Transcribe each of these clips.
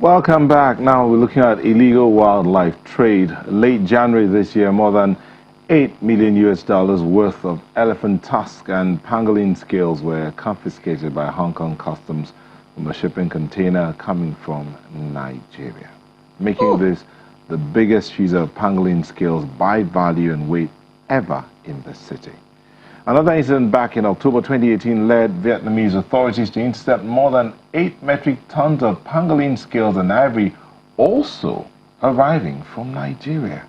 Welcome back. Now we're looking at illegal wildlife trade. Late January this year, more than 8 million US dollars worth of elephant tusk and pangolin scales were confiscated by Hong Kong Customs from a shipping container coming from Nigeria, making this the biggest seizure of pangolin scales by value and weight ever in the city. Another incident back in October 2018 led Vietnamese authorities to intercept more than 8 metric tons of pangolin scales and ivory, also arriving from Nigeria.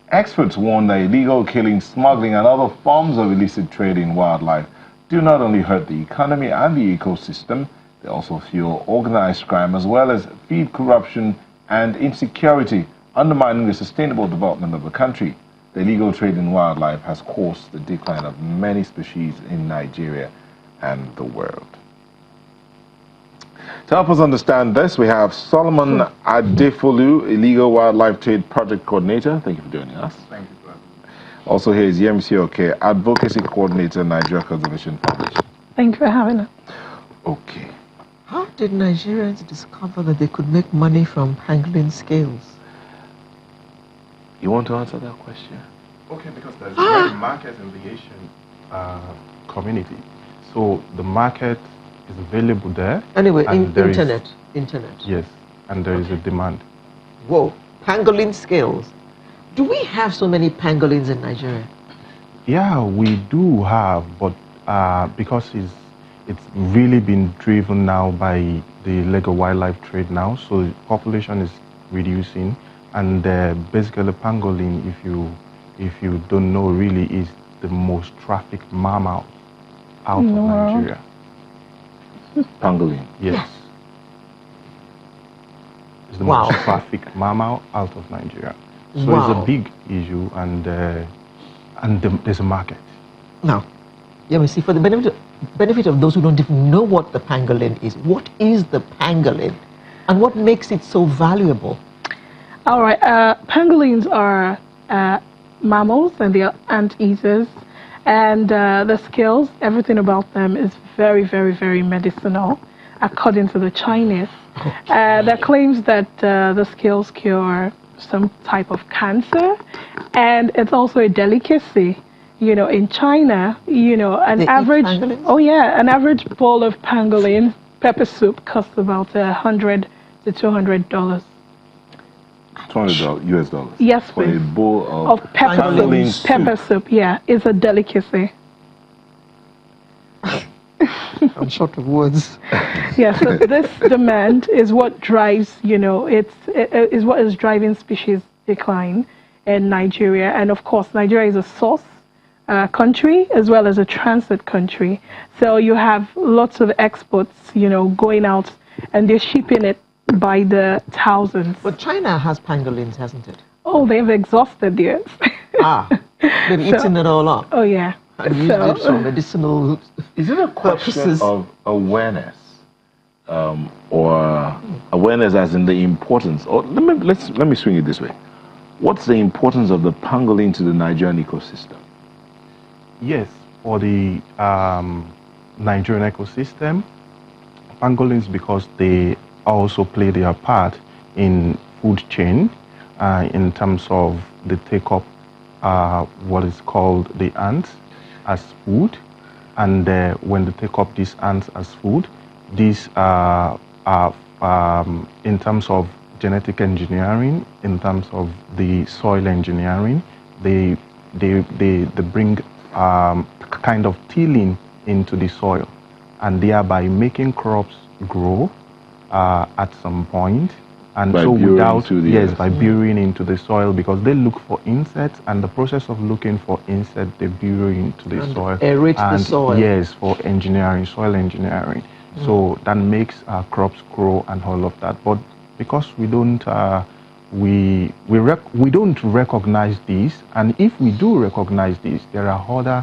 Experts warn that illegal killing, smuggling, and other forms of illicit trade in wildlife do not only hurt the economy and the ecosystem, they also fuel organized crime as well as feed corruption and insecurity, undermining the sustainable development of the country. The illegal trade in wildlife has caused the decline of many species in Nigeria and the world. To help us understand this, we have Solomon Adefolu, Illegal Wildlife Trade Project Coordinator. Thank you for joining us. Thank you, Brother. Also here is Yemisi Oke, Advocacy Coordinator, Nigeria Conservation Foundation. Thank you for having us. Okay. How did Nigerians discover that they could make money from pangolin scales? You want to answer that question? Okay, because there's a great market in the Asian community. So the market is available there. Anyway, internet. Internet. Yes, and there is a demand. Whoa, pangolin scales. Do we have so many pangolins in Nigeria? Yeah, we do have, but because it's really been driven now by the illegal wildlife trade now, so the population is reducing. And basically, pangolin, if you don't know, really is the most trafficked mammal out of Nigeria. Pangolin? Yes. It's the most trafficked mammal out of Nigeria. So it's a big issue, and there's a market. Now, yeah, we see, for the benefit of those who don't even know what the pangolin is, what is the pangolin, and what makes it so valuable? All right, pangolins are mammals and they are anteaters, and the scales, everything about them is very, very, very medicinal, according to the Chinese. There claims that the scales cure some type of cancer, and it's also a delicacy. You know, in China, you know, an average bowl of pangolin pepper soup costs about $100 to $200. $200 US dollars. Yes, for please. a bowl of pepper soup. Pepper soup, yeah, it's a delicacy. I'm short of words. Yeah, so this demand is what drives, you know, it is what is driving species decline in Nigeria. And of course, Nigeria is a source country as well as a transit country. So you have lots of exports, you know, going out and they're shipping it by the thousands. But China has pangolins, hasn't it? Oh, they've exhausted theirs. They've eaten it all up. Oh, yeah. And used it for medicinal Is it a question of awareness, or awareness as in the importance? Or let me swing it this way. What's the importance of the pangolin to the Nigerian ecosystem? Yes, for the Nigerian ecosystem, pangolins, because they also play their part in food chain in terms of they take up what is called the ants as food, and when they take up these ants as food, these are in terms of genetic engineering, in terms of the soil engineering, they bring kind of tilling into the soil, and thereby making crops grow at some point, and by so without by burying into the soil, because they look for insects, and the process of looking for insects, they bury into the soil, aerate the soil. Yes, for engineering, soil engineering. So that makes crops grow and all of that. But because we don't we don't recognize these, and if we do recognize these, there are other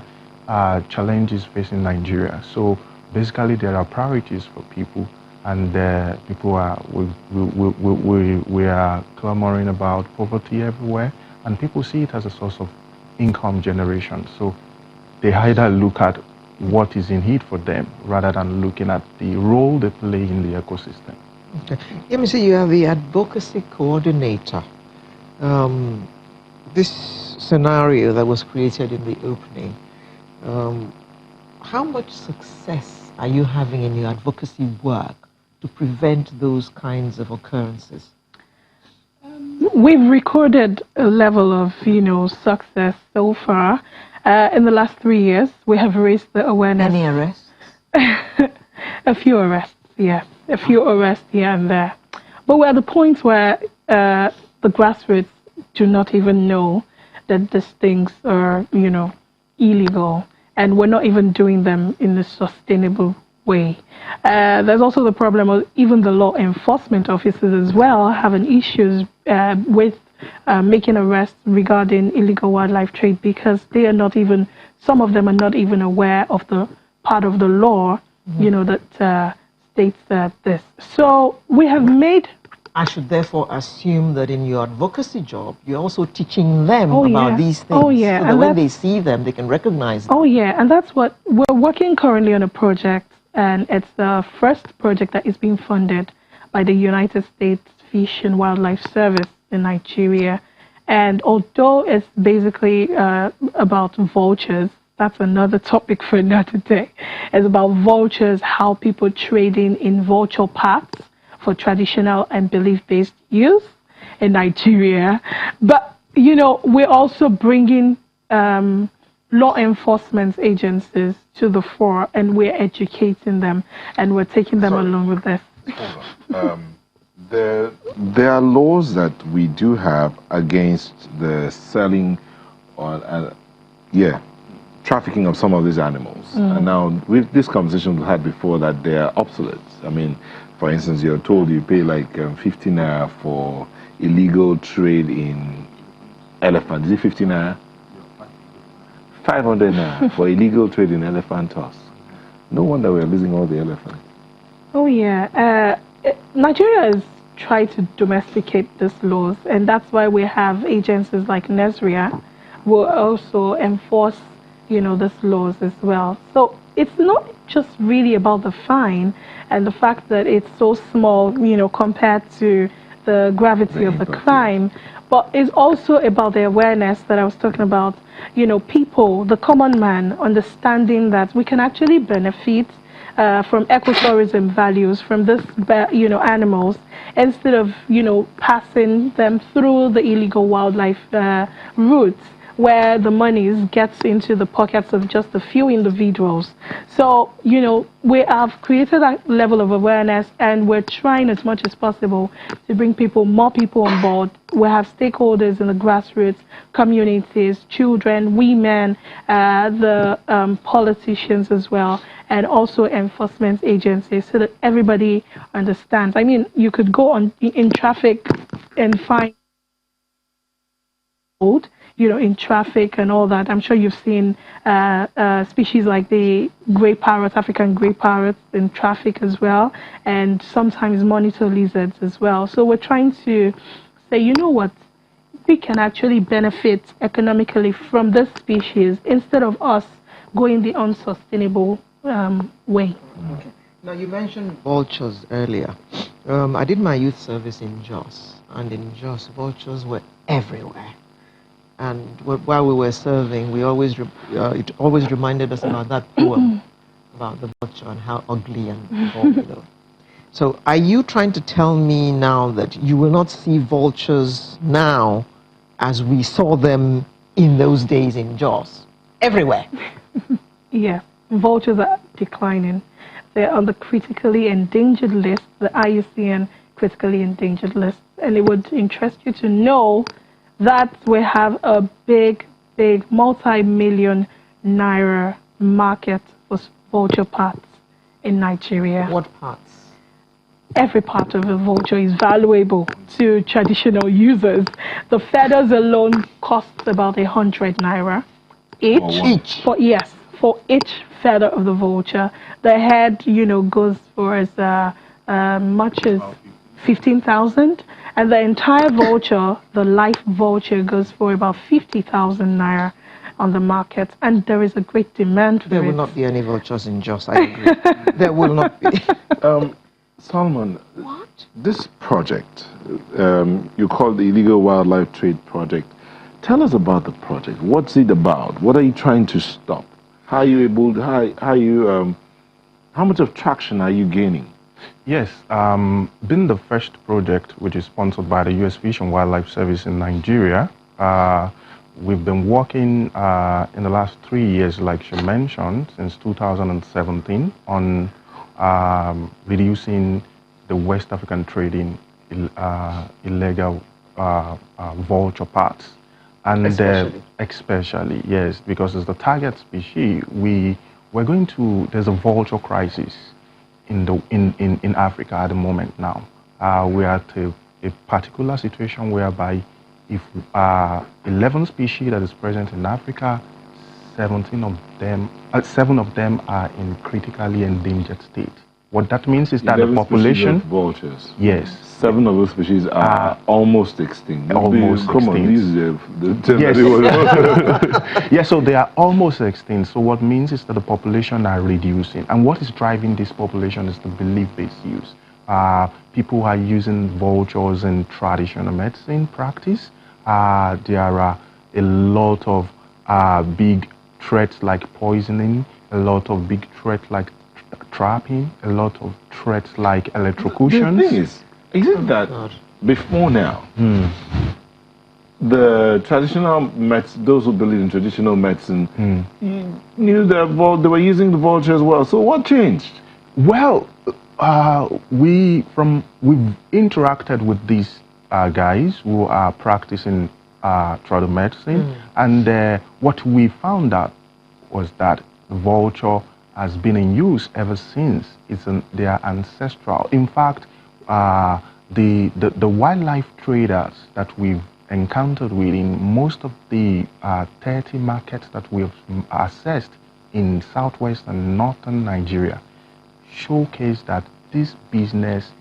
challenges facing Nigeria. So basically, there are priorities for people, and people are we are clamoring about poverty everywhere, and people see it as a source of income generation. So they either look at what is in it for them rather than looking at the role they play in the ecosystem. Okay. Let me see, you are the advocacy coordinator. This scenario that was created in the opening, how much success are you having in your advocacy work to prevent those kinds of occurrences? We've recorded a level of, success so far. In the last 3 years, we have raised the awareness. Any arrests? A few arrests, yes. A few arrests here and there. But we're at the point where the grassroots do not even know that these things are, illegal. And we're not even doing them in a sustainable way. There's also the problem of even the law enforcement officers as well having issues with making arrests regarding illegal wildlife trade because they are not even, some of them are not even aware of the part of the law, that states this. So we have made... I should therefore assume that in your advocacy job, you're also teaching them about these things. Oh, yeah. So that when they see them, they can recognize them. Oh, yeah. And that's what we're working currently on a project. And it's the first project that is being funded by the United States Fish and Wildlife Service in Nigeria. And although it's basically about vultures, that's another topic for another day. It's about vultures, how people trading in vulture parts for traditional and belief-based use in Nigeria. But, we're also bringing law enforcement agencies to the fore, and we're educating them, and we're taking them along with this. There are laws that we do have against the selling or, trafficking of some of these animals. And now, with this conversation we had before, that they are obsolete. I mean, for instance, you're told you pay like 50 naira for illegal trade in elephant. Is it 50 naira? 500 naira for illegal trade in elephant tusks. No wonder we're losing all the elephants. Oh, yeah. Nigeria has tried to domesticate these laws, and that's why we have agencies like Nesria who also enforce, these laws as well. So it's not just really about the fine and the fact that it's so small, compared to the gravity of the crime, but it's also about the awareness that I was talking about, people, the common man, understanding that we can actually benefit from ecotourism values from this, animals, instead of, passing them through the illegal wildlife routes, where the monies gets into the pockets of just a few individuals. So, we have created a level of awareness, and we're trying as much as possible to bring more people on board. We have stakeholders in the grassroots, communities, children, women, the politicians as well, and also enforcement agencies, so that everybody understands. I mean, you could go in traffic and find in traffic and all that. I'm sure you've seen species like the grey parrot, African grey parrots in traffic as well, and sometimes monitor lizards as well. So we're trying to say, you know what, we can actually benefit economically from this species instead of us going the unsustainable way. Okay. Now, you mentioned vultures earlier. I did my youth service in Jos, and in Jos, vultures were everywhere. And while we were serving, we always it always reminded us about that poem about the vulture and how ugly and horrible. So, are you trying to tell me now that you will not see vultures now as we saw them in those days in Jos? Everywhere. Yeah, vultures are declining. They're on the critically endangered list, the IUCN critically endangered list. And it would interest you to know that we have a big multi-million naira market for vulture parts in Nigeria. What parts? Every part of a vulture is valuable to traditional users. The feathers alone cost about 100 naira each. For each feather of the vulture. The head, goes for as much as 15,000. And the entire vulture, the life vulture, goes for about 50,000 naira on the market. And there is a great demand for it. There will not be any vultures in Jos, I agree. There will not be. Solomon, What? this project, you call the Illegal Wildlife Trade Project. Tell us about the project. What's it about? What are you trying to stop? How are you able to, how much of traction are you gaining? Yes, been the first project which is sponsored by the U.S. Fish and Wildlife Service in Nigeria. We've been working in the last 3 years, like she mentioned, since 2017 on reducing the West African trading illegal vulture parts. And especially, yes, because it's the target species, we're going to, there's a vulture crisis in Africa at the moment now. We are at a particular situation whereby if 11 species that is present in Africa, 7 of them are in critically endangered state. What that means is that the population of vultures. Yes. 7 of those species are almost extinct. Almost extinct. Yes. Yes, so they are almost extinct. So what means is that the population are reducing. And what is driving this population is the belief-based use. People are using vultures in traditional medicine practice. There are a lot of big threats like poisoning, a lot of big threats like trapping, a lot of threats like electrocution. The thing is it that before now, the traditional those who believe in traditional medicine knew that they were using the vulture as well. So what changed? Well, we've interacted with these guys who are practicing traditional medicine, and what we found out was that the vulture has been in use ever since. They are ancestral. In fact, the wildlife traders that we've encountered with in most of the 30 markets that we've assessed in southwest and northern Nigeria showcase that this business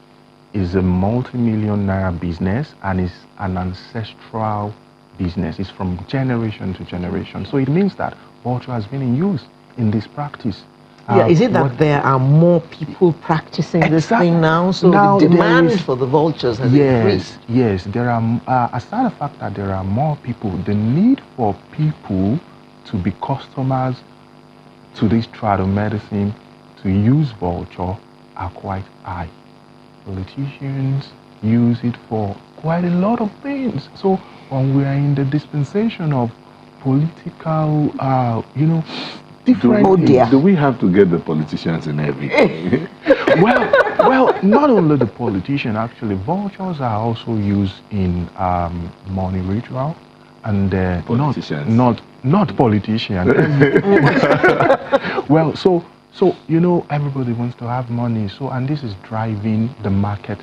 is a multi-million naira business and is an ancestral business. It's from generation to generation. So it means that vulture has been in use in this practice. Yeah, is it that there are more people practicing this thing now? So now the demand for the vultures has increased? Yes, there are, aside the fact that there are more people, the need for people to be customers to this traditional medicine, to use vulture, are quite high. Politicians use it for quite a lot of things. So when we are in the dispensation of political, do we have to get the politicians in everything? well, not only the politician. Actually, vultures are also used in money ritual, and politicians. not politicians. Well, so everybody wants to have money. So, and this is driving the market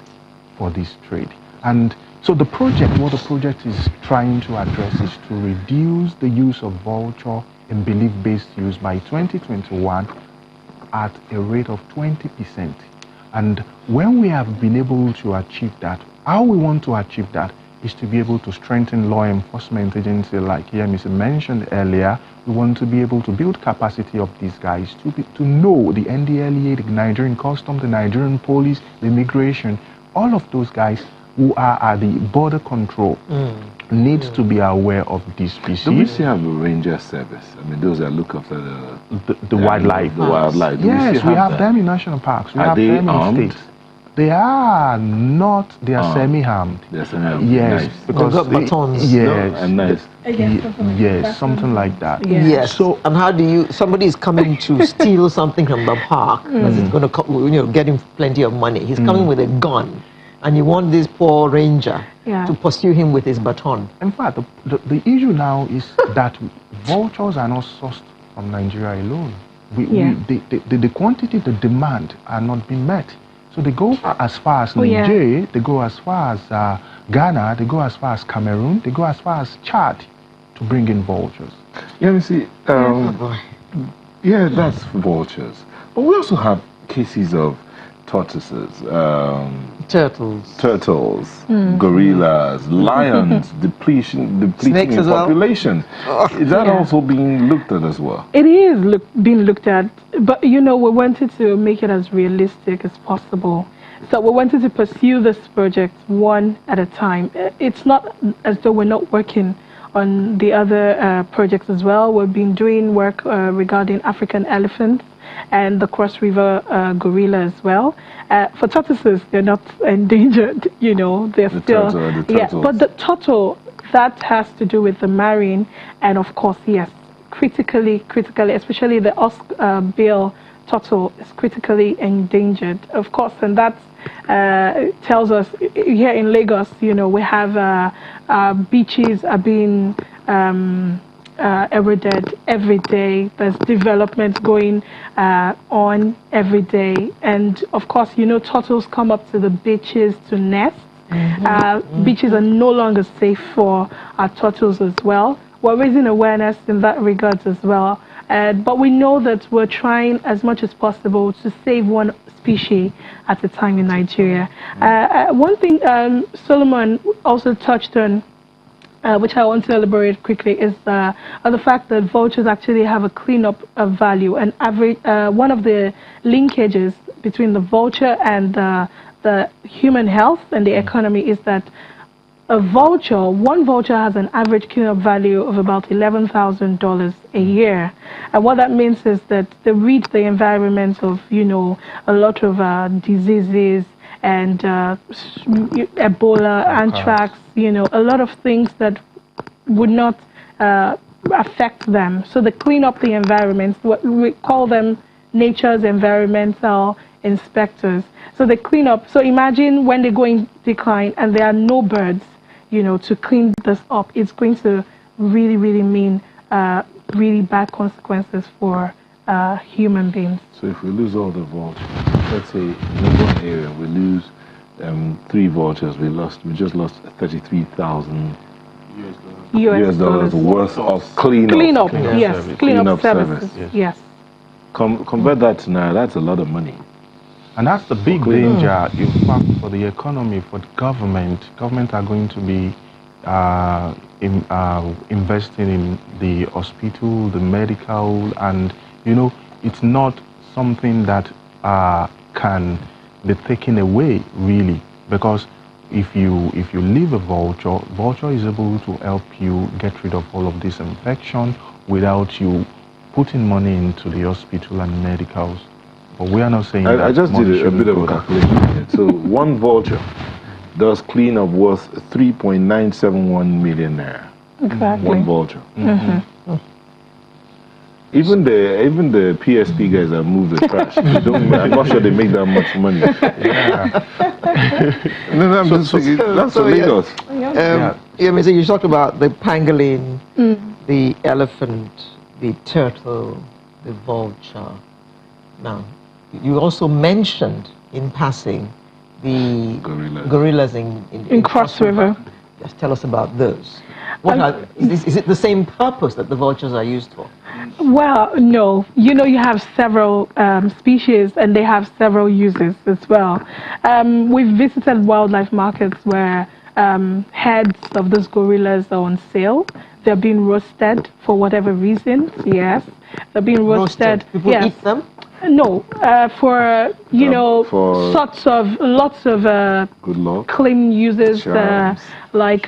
for this trade. And so what the project is trying to address is to reduce the use of vulture in belief-based use by 2021 at a rate of 20%. And when we have been able to achieve that, how we want to achieve that is to be able to strengthen law enforcement agencies like Yemisi mentioned earlier. We want to be able to build capacity of these guys to know the NDLEA, the Nigerian Customs, the Nigerian Police, the Immigration, all of those guys who are at the border control needs to be aware of these species. Do we still have a ranger service? I mean, those that look after the wildlife. The wildlife. Yes, we have them in national parks. We have them in states. They are not. They are semi-armed. They're semi-armed. Yes, nice. because they've got batons. Yes, and nice. Yes, something like that. Yeah. Yes. So, and how do you? Somebody is coming to steal something from the park because it's going to, get him plenty of money. He's coming with a gun, and you want this poor ranger to pursue him with his baton. In fact, the issue now is that vultures are not sourced from Nigeria alone. The quantity, the demand are not being met. So they go as far as Niger, they go as far as Ghana, they go as far as Cameroon, they go as far as Chad to bring in vultures. Yeah, you see, that's vultures. But we also have cases of tortoises, turtles, gorillas, lions, depleting in population. Is that also being looked at as well? It is being looked at, but we wanted to make it as realistic as possible. So we wanted to pursue this project one at a time. It's not as though we're not working on the other projects as well. We've been doing work regarding African elephants and the Cross River gorilla as well. For tortoises, they're not endangered, you know, they're still... Yeah, but the turtle, that has to do with the marine, and of course, yes, critically, especially the bill turtle is critically endangered, of course, and that tells us here in Lagos, you know, we have beaches are being eroded every day. There's development going on every day, and of course, you know, turtles come up to the beaches to nest. Beaches are no longer safe for our turtles as well. We're raising awareness in that regard as well. But we know that we're trying as much as possible to save one species at a time in Nigeria. One thing Solomon also touched on, which I want to elaborate quickly, is the fact that vultures actually have a cleanup value. And average, one of the linkages between the vulture and the human health and the economy is that one vulture has an average cleanup value of about $11,000 a year. And what that means is that they rid the environment of, you know, a lot of diseases and Ebola, anthrax, you know, a lot of things that would not affect them. So they clean up the environment. We call them nature's environmental inspectors. So they clean up. So imagine when they go in decline and there are no birds, you know, to clean this up. It's going to really, really mean really bad consequences for human beings. So if we lose all the vultures, let's say in one area we lose 3 vultures, we just lost 33,000 US dollars worth of cleanup. Yes, cleanup services. Yes. Convert that to now, that's a lot of money. And that's the big danger, in fact, for the economy, for the government. Government are going to be investing in the hospital, the medical, and, you know, it's not something that can be taken away, really, because if you leave a vulture is able to help you get rid of all of this infection without you putting money into the hospital and medicals. But we are not saying I just did a bit of a calculation. So one vulture does clean up worth 3.971 million naira. Exactly. One vulture. Even the PSP guys that move the trash, I'm not sure they make that much money. That's Lagos. Yeah, so you talked about the pangolin, the elephant, the turtle, the vulture. Now, you also mentioned in passing the gorillas in Cross River. Just tell us about those. Is it the same purpose that the vultures are used for? Well, no. You know, you have several species and they have several uses as well. We've visited wildlife markets where heads of those gorillas are on sale. They're being roasted for whatever reason. Yes, they're being roasted. People eat them? No, for you know, lots of good luck, clean uses like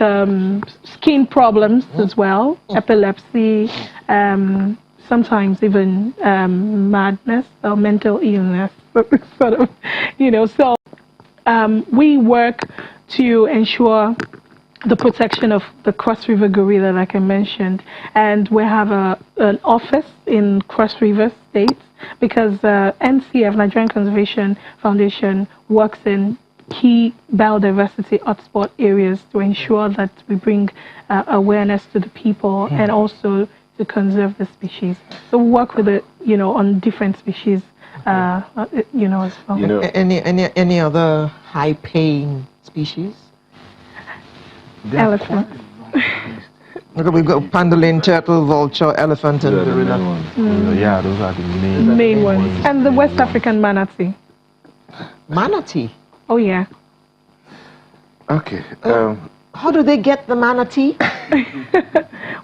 skin problems as well, epilepsy, sometimes even madness or mental illness, sort of, you know. So we work to ensure the protection of the Cross River gorilla, like I mentioned, and we have an office in Cross River State because NCF, Nigerian Conservation Foundation, works in key biodiversity hotspot areas to ensure that we bring awareness to the people and also to conserve the species. So we work with it, you know, on different species, you know, as well. You know, any other high-paying species? Elephant. Okay, we've got pangolin, turtle, vulture, elephant, and gorilla. Yeah, those are the main ones. And the West African manatee. Manatee? Oh, yeah. Okay. How do they get the manatee?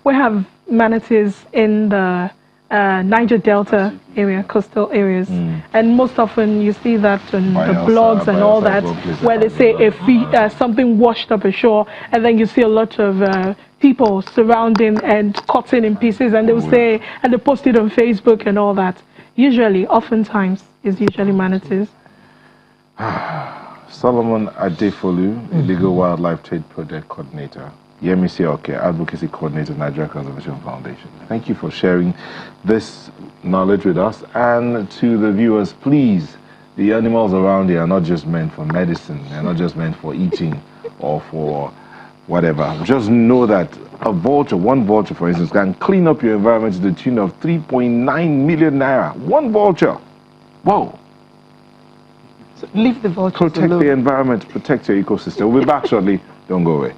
We have manatees in the Niger Delta area, coastal areas. And most often you see that on the blogs and all that, where they say something washed up ashore, and then you see a lot of people surrounding and cutting in pieces, and they will say, and they post it on Facebook and all that. Usually, oftentimes, it's usually manatees. Solomon Adefolu, Illegal Wildlife Trade Project Coordinator. Yemisi Oke, Advocacy Coordinator, Nigeria Conservation Foundation. Thank you for sharing this knowledge with us. And to the viewers, please, the animals around here are not just meant for medicine. They're not just meant for eating or for whatever. Just know that a vulture, one vulture, for instance, can clean up your environment to the tune of 3.9 million naira. One vulture. Whoa. So leave the vultures Protect alone. the environment, protect your ecosystem. We'll be back shortly. Don't go away.